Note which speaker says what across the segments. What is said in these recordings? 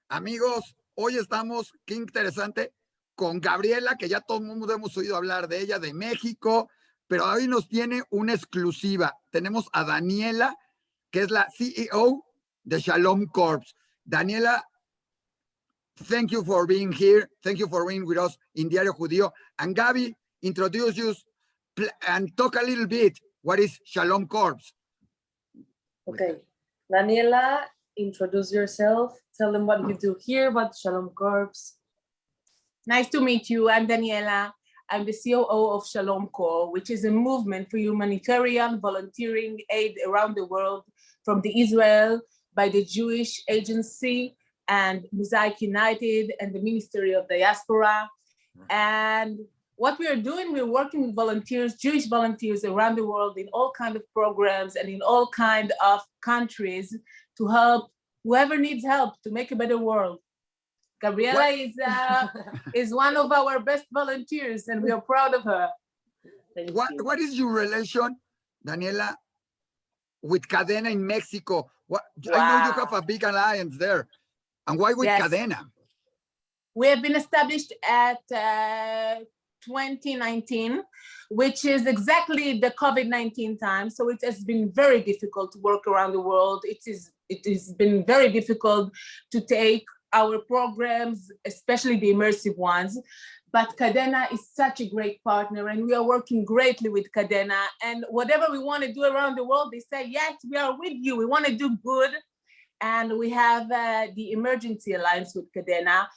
Speaker 1: Amigos, hoy estamos, qué interesante, con Gabriela, que ya todo el mundo hemos oído hablar de ella, de México, pero hoy nos tiene una exclusiva. Tenemos a Daniela, que es la CEO de Shalom Corps. Daniela, thank you for being here. Thank you for being with us in Diariojudio. And Gabi, introduce you and talk a little bit. What is Shalom Corps?
Speaker 2: Okay, Daniela, introduce yourself. Tell them what you do here, what Shalom Corps.
Speaker 3: Nice to meet you. I'm Daniela. I'm the COO of Shalom Corps, which is a movement for humanitarian volunteering aid around the world from the Israel by the Jewish Agency and Mosaic United and the Ministry of Diaspora. And what we are doing, we're working with volunteers, Jewish volunteers around the world in all kinds of programs and in all kinds of countries to help whoever needs help to make a better world. Gabriela is one of our best volunteers, and we are proud of her.
Speaker 1: What is your relation, Daniela, with Cadena in Mexico? I know you have a big alliance there. And why with Cadena?
Speaker 3: We have been established at 2019, which is exactly the COVID-19 time. So it has been very difficult to work around the world. It has been very difficult to take our programs, especially the immersive ones. But Cadena is such a great partner, and we are working greatly with Cadena. And whatever we want to do around the world, they say, yes, we are with you. We want to do good. And we have the Emergency Alliance with Cadena,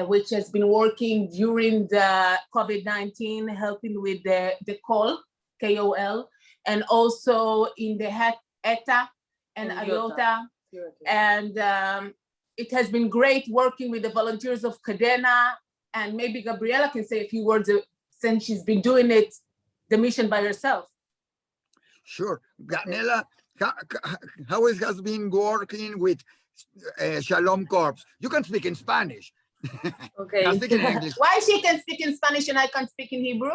Speaker 3: which has been working during the COVID-19, helping with the Kol, K-O-L, and also in the ETA and IOTA. And it has been great working with the volunteers of Cadena, and maybe Gabriela can say a few words since she's been doing it, the mission by herself.
Speaker 1: Sure. Daniela, how it has been working with Shalom Corps? You can speak in Spanish.
Speaker 2: Okay.
Speaker 1: Speak in English.
Speaker 3: Why she can speak in Spanish and I can't speak in Hebrew?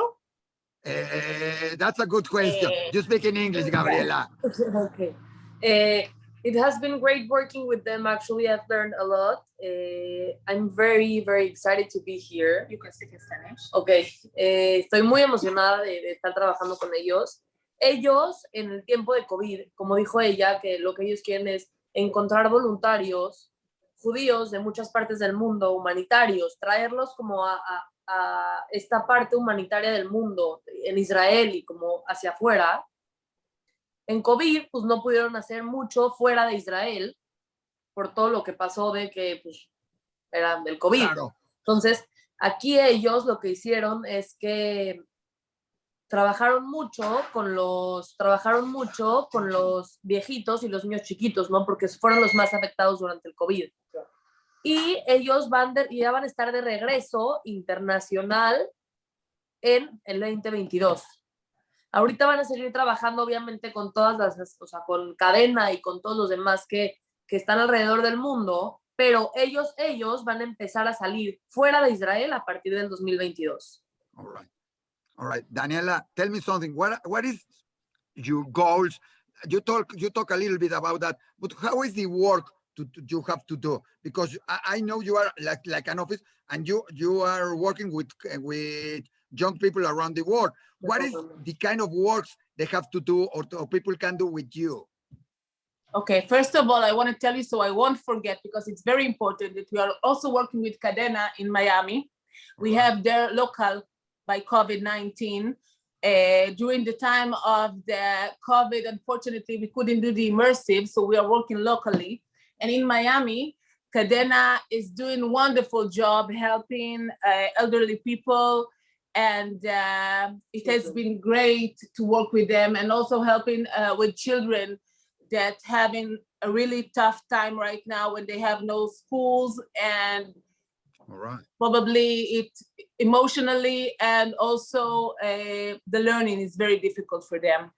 Speaker 1: That's a good question. You speak in English, Gabriela.
Speaker 2: Okay. It has been great working with them. Actually, I've learned a lot. I'm very, very excited to be here.
Speaker 3: You can speak in Spanish.
Speaker 2: Okay. Estoy muy emocionada de estar trabajando con ellos. Ellos, en el tiempo de COVID, como dijo ella, que lo que ellos quieren es encontrar voluntarios judíos de muchas partes del mundo, humanitarios, traerlos como a esta parte humanitaria del mundo, en Israel y como hacia afuera. En COVID, pues no pudieron hacer mucho fuera de Israel por todo lo que pasó de que, pues, era del COVID.
Speaker 1: Claro.
Speaker 2: Entonces, aquí ellos lo que hicieron es que trabajaron mucho con los viejitos y los niños chiquitos, ¿no? Porque fueron los más afectados durante el COVID. Y ellos ya van a estar de regreso internacional en el 2022. Ahorita van a seguir trabajando, obviamente, con todas las, o sea, con Cadena y con todos los demás que están alrededor del mundo, pero ellos van a empezar a salir fuera de Israel a partir del 2022.
Speaker 1: All right, Daniela, tell me something. What is your goals? You talk a little bit about that, but how is the work you have to do? Because I know you are like an office, and you are working with young people around the world. What is the kind of works they have to do or people can do with you?
Speaker 3: Okay, first of all, I want to tell you so I won't forget, because it's very important, that we are also working with Cadena in Miami. We have their local by COVID-19. During the time of the COVID, unfortunately, we couldn't do the immersive, so we are working locally. And in Miami, Cadena is doing a wonderful job helping elderly people. And it has been great to work with them, and also helping with children that having a really tough time right now when they have no schools, and probably it emotionally and also the learning is very difficult for them.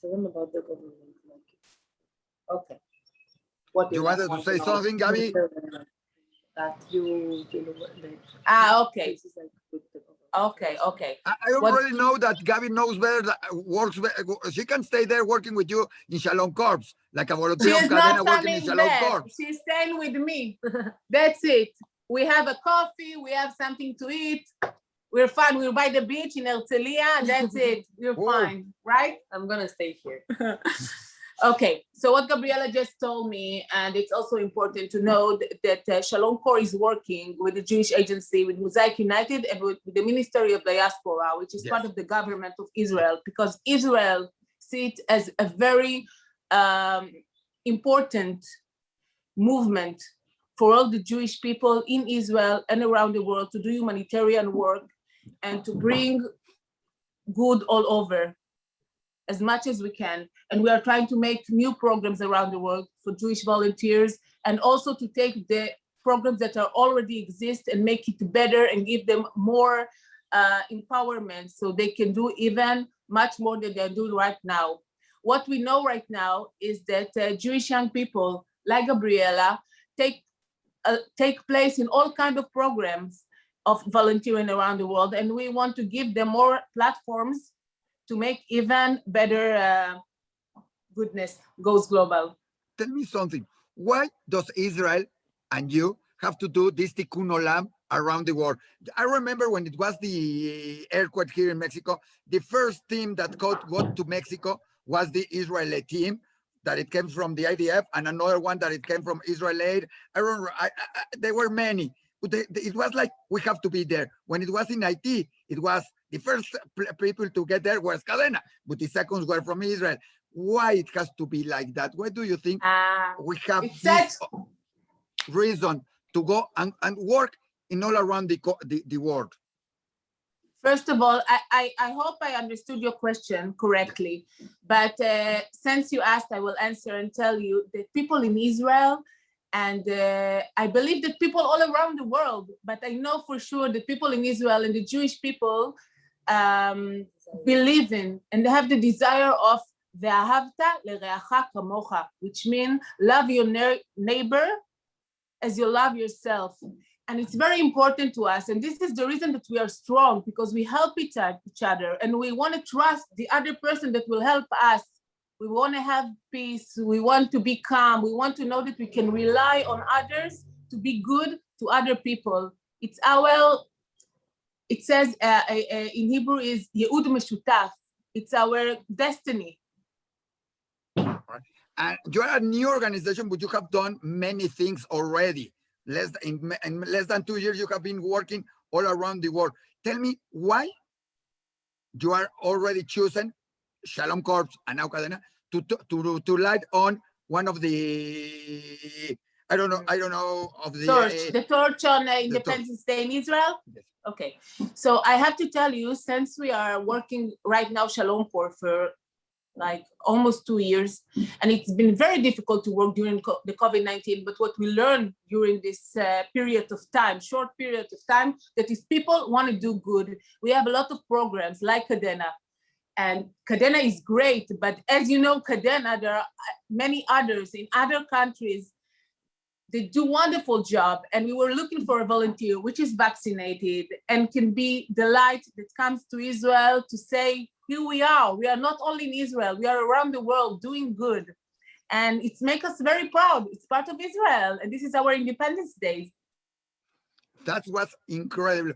Speaker 2: Tell them about the government.
Speaker 3: Okay.
Speaker 1: You wanted to say something, Gabi?
Speaker 2: That you
Speaker 3: okay. Okay.
Speaker 1: I already know that Gabi knows better, that works better. She can stay there working with you in Shalom Corps, like a volunteer
Speaker 3: She's
Speaker 1: of Cadena
Speaker 3: not
Speaker 1: working in
Speaker 3: coming
Speaker 1: Shalom
Speaker 3: back.
Speaker 1: Corps.
Speaker 3: She's staying with me. That's it. We have a coffee. We have something to eat. We're fine. We're by the beach in Herzliya. That's it. You're fine, right?
Speaker 2: I'm gonna stay here.
Speaker 3: Okay, so what Gabriela just told me, and it's also important to know that Shalom Corps is working with the Jewish agency, with Mosaic United, and with the Ministry of Diaspora, which is part of the government of Israel, because Israel sees it as a very important movement for all the Jewish people in Israel and around the world to do humanitarian work and to bring good all over as much as we can. And we are trying to make new programs around the world for Jewish volunteers, and also to take the programs that are already exist and make it better and give them more empowerment so they can do even much more than they're doing right now. What we know right now is that Jewish young people like Gabriela take place in all kinds of programs of volunteering around the world, and we want to give them more platforms to make even better goodness goes global.
Speaker 1: Tell me something. Why does Israel and you have to do this tikkun olam around the world? I remember when it was the earthquake here in Mexico, the first team that got to Mexico was the Israeli team, that it came from the IDF, and another one that it came from Israel Aid. I remember, there were many. But it was like, we have to be there. When it was in Haiti, it was the first people to get there was Cadena, but the seconds were from Israel. Why it has to be like that? Why do you think we have this reason to go and work in all around the world?
Speaker 3: First of all, I hope I understood your question correctly, but since you asked, I will answer and tell you that people in Israel, and I believe that people all around the world, but I know for sure that people in Israel and the Jewish people believe in and they have the desire of ve'ahavta l'reacha kamocha, which means love your neighbor as you love yourself. And it's very important to us. And this is the reason that we are strong, because we help each other, and we want to trust the other person that will help us. We want to have peace. We want to be calm. We want to know that we can rely on others to be good to other people. It says in Hebrew is Ye'ud Meshutaf. It's our destiny.
Speaker 1: And you are a new organization, but you have done many things already. In less than 2 years, you have been working all around the world. Tell me why you are already chosen Shalom Corps and now Cadena to light on one of the I don't know of the
Speaker 3: torch on Independence Day in Israel.
Speaker 1: Yes.
Speaker 3: Okay, so I have to tell you, since we are working right now Shalom Corps for like almost 2 years, and it's been very difficult to work during the COVID-19, but what we learned during this period of time, short period of time, that is people want to do good. We have a lot of programs like Cadena, and Cadena is great, but as you know, Cadena, there are many others in other countries. They do wonderful job, and we were looking for a volunteer which is vaccinated and can be the light that comes to Israel to say, here we are not only in Israel, we are around the world doing good. And it makes us very proud. It's part of Israel, and this is our Independence Day.
Speaker 1: That was incredible.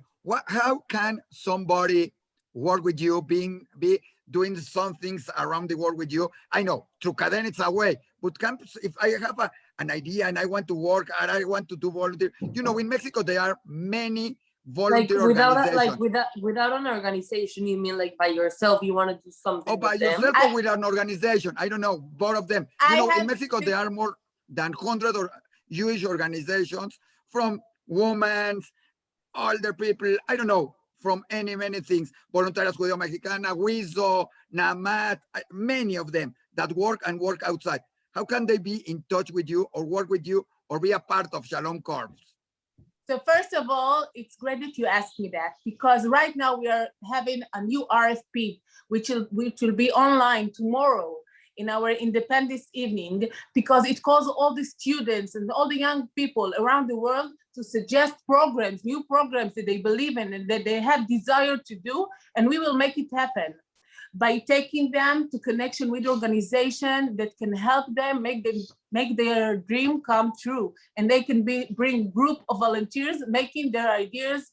Speaker 1: How can somebody work with you, be doing some things around the world with you? I know through Cadena it's a way, but if I have an idea and I want to work and I want to do volunteer, in Mexico there are many volunteer organizations.
Speaker 2: Without an organization, you mean like by yourself? You want to do something?
Speaker 1: Or by yourself or with an organization? I don't know, both of them. In Mexico there are more than 100 Jewish organizations, from women, older people, I don't know, from many things. Voluntarias Judío Mexicana, WISO, NAMAT, many of them that work outside. How can they be in touch with you or work with you or be a part of Shalom Corps?
Speaker 3: So first of all, it's great that you asked me that, because right now we are having a new RFP, which will be online tomorrow. in our Independence evening, because it calls all the students and all the young people around the world to suggest programs, new programs that they believe in and that they have desire to do, and we will make it happen by taking them to connection with organization that can help them make their dream come true. And they can bring group of volunteers making their ideas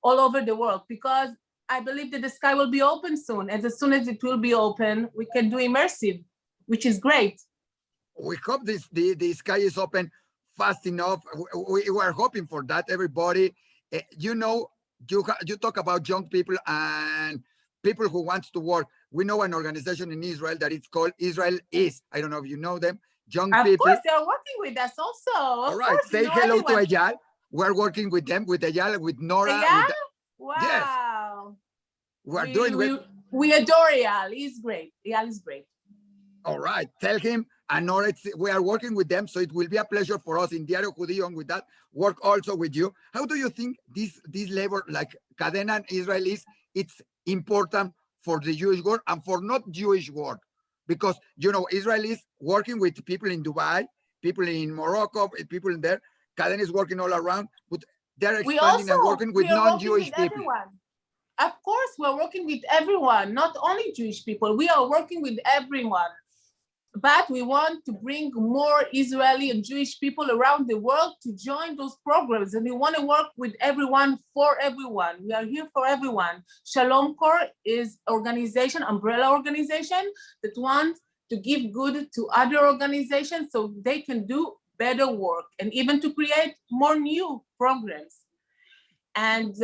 Speaker 3: all over the world, because I believe that the sky will be open soon. And as soon as it will be open, we can do immersive, which is great.
Speaker 1: We hope the sky is open fast enough. We are hoping for that, everybody. You know, you talk about young people and people who wants to work. We know an organization in Israel that it's called Israel IS. I don't know if you know them. Young people.
Speaker 3: Of course, they're working with us also.
Speaker 1: All right, say hello to Eyal. We're working with them, with Eyal, with Nora.
Speaker 3: Eyal? Wow.
Speaker 1: Yes.
Speaker 3: We adore Eyal. He's great. Eyal is great.
Speaker 1: All right, tell him, and Nora, we are working with them, so it will be a pleasure for us in Diariojudio, and with that, work also with you. How do you think this labor, like Cadena and Israelis, it's important for the Jewish world and for not Jewish world? Because, you know, Israelis working with people in Dubai, people in Morocco, people in there, Cadena is working all around, but they're expanding and working with non-Jewish people.
Speaker 3: Everyone. Of course, we're working with everyone, not only Jewish people. We are working with everyone. But we want to bring more Israeli and Jewish people around the world to join those programs. And we want to work with everyone for everyone. We are here for everyone. Shalom Corps is organization, umbrella organization that wants to give good to other organizations so they can do better work and even to create more new programs. And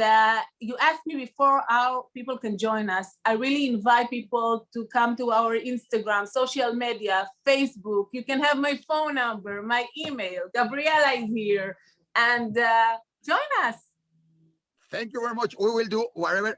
Speaker 3: you asked me before how people can join us. I really invite people to come to our Instagram, social media, Facebook. You can have my phone number, my email. Gabriela is here. And join us.
Speaker 1: Thank you very much. We will do whatever.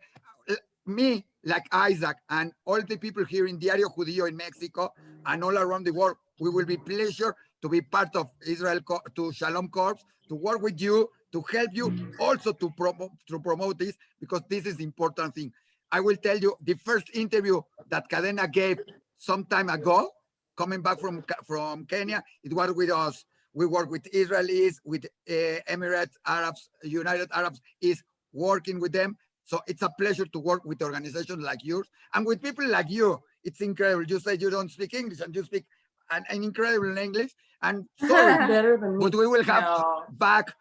Speaker 1: Me, like Isaac, and all the people here in Diariojudio in Mexico and all around the world, we will be pleasure to be part of Israel, to Shalom Corps, to work with you, to help you also to promote this, because this is the important thing. I will tell you, the first interview that Cadena gave some time ago, coming back from Kenya, it was with us. We work with Israelis, with Emirates, Arabs, United Arabs is working with them. So it's a pleasure to work with organizations like yours and with people like you. It's incredible. You say you don't speak English and you speak an incredible English. And sorry, but we will have back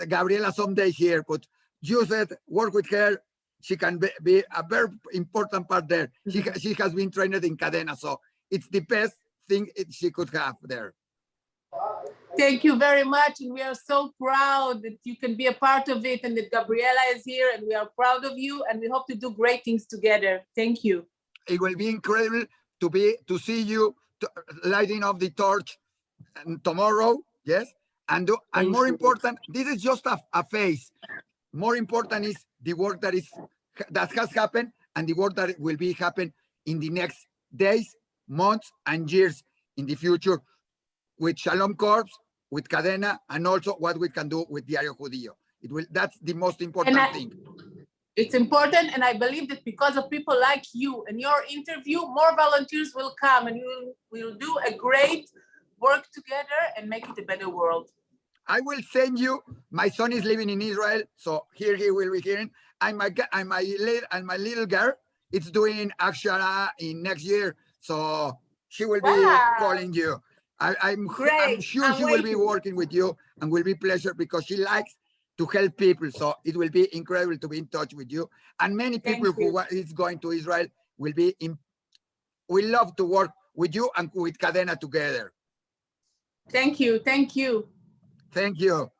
Speaker 1: Gabriela someday here. But you said work with her. She can be a very important part there. She has been trained in Cadena, so it's the best thing she could have there.
Speaker 3: Thank you very much. And we are so proud that you can be a part of it and that Gabriela is here, and we are proud of you, and we hope to do great things together. Thank you.
Speaker 1: It will be incredible to see you lighting up the torch tomorrow. Yes. And more important, this is just a phase. More important is the work that has happened and the work that will be happen in the next days, months, and years in the future with Shalom Corps, with Cadena, and also what we can do with Diariojudio. That's the most important thing.
Speaker 3: It's important, and I believe that because of people like you and your interview, more volunteers will come, and we'll do a great work together and make it a better world.
Speaker 1: I will send you. My son is living in Israel, so here he will be hearing. And my little girl, it's doing Akshara in next year, so she will be calling you. I'm sure she will be working with you, and will be pleasure because she likes to help people. So it will be incredible to be in touch with you. And many people who is going to Israel will be we love to work with you and with Cadena together.
Speaker 3: Thank you. Thank you.
Speaker 1: Thank you.